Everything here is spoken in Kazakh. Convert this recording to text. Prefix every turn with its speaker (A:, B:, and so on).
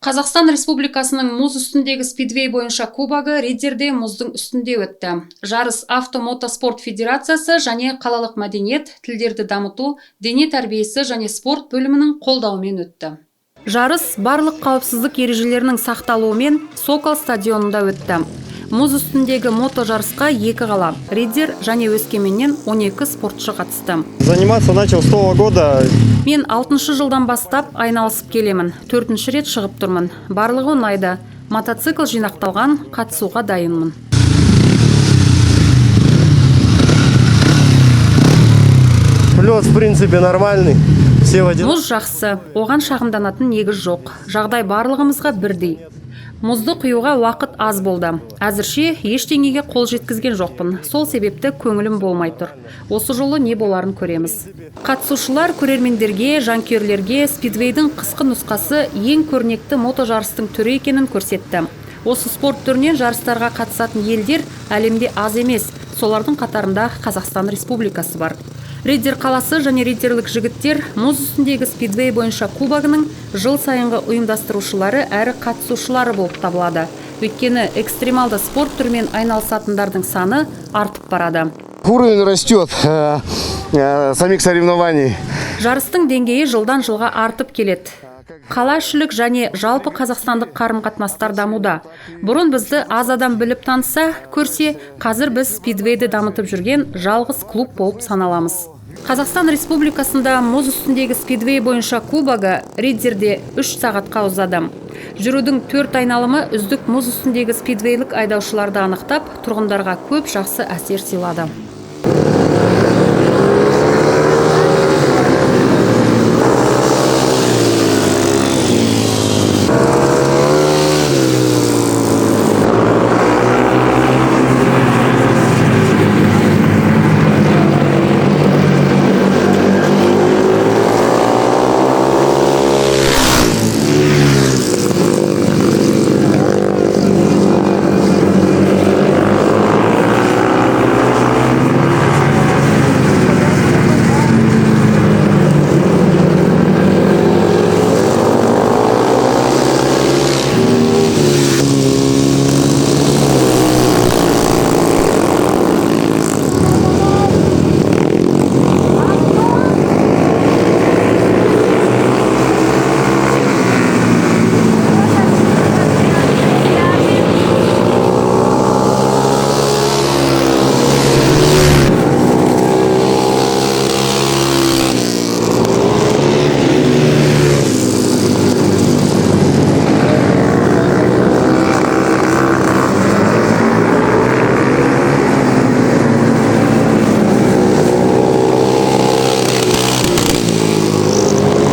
A: Қазақстан Республикасының мұз үстіндегі спидвей бойынша кубогы Риддерде мұздың үстінде өтті. Жарыс Автомотоспорт Федерациясы және қалалық мәдениет, тілдерді дамыту, дене тәрбиесі және спорт бөлімінің қолдауымен өтті. Жарыс барлық қауіпсіздік ережелерінің сақталуымен Сокол стадионында өтті. Мұз үстіндегі мото жарысқа 2 қала, Риддер және Өскеменнен 12 спортшы қатысты.
B: Заниматься начал с того года.
A: Мен 6 жылдан бастап айналысып келемін. 4 рет шығып тұрмын. Барлығы ұнайды. Мотоцикл жинақталған, қатысуға дайынмын.
B: Лед, в принципе, нормальный.
A: Мұз жақсы, оған шағымданатын негіз жоқ. Жағдай барлығымызға бірдей. Мұзды құюға уақыт аз болды. Әзірше ештеңеге қол жеткізген жоқпын. Сол себепті көңілім болмай тұр. Осы жолы не боларын көреміз. Қатысушылар көрермендерге, жанкүйерлерге спидвейдің қысқы нұсқасы ең көрнекті мото жарыстың түрі екенін көрсетті. Осы спорт түрінен жарыстарға қатысатын елдер әлемде аз емес. Солардың қатарында Қазақстан Республикасы бар. Риддер қаласы және риддерлік жігіттер мұз үстіндегі спидвей бойынша кубогының жыл сайынғы ұйымдастырушылары әрі қатысушылары болып табылады. Өйткені экстремалды спорт түрімен айналысатындардың саны артып барады.
B: Уровень растет самих соревнований.
A: Жарыстың деңгейі жылдан жылға артып келеді. Қалашілік және жалпы қазақстандық қарым-қатынастар дамуда. Бұрын бізді аз адам біліп таныса, көрсе, қазір біз спидвейді дамытып жүрген жалғыз клуб болып саналамыз. Қазақстан Республикасында мұз үстіндегі спидвей бойынша кубогы Риддерде 3 сағатқа ұзады. Жүрудің 4 айналымы үздік мұз үстіндегі спидвейлік айдаушыларды анықтап, тұрғындарға көп жақсы әсер сыйлады.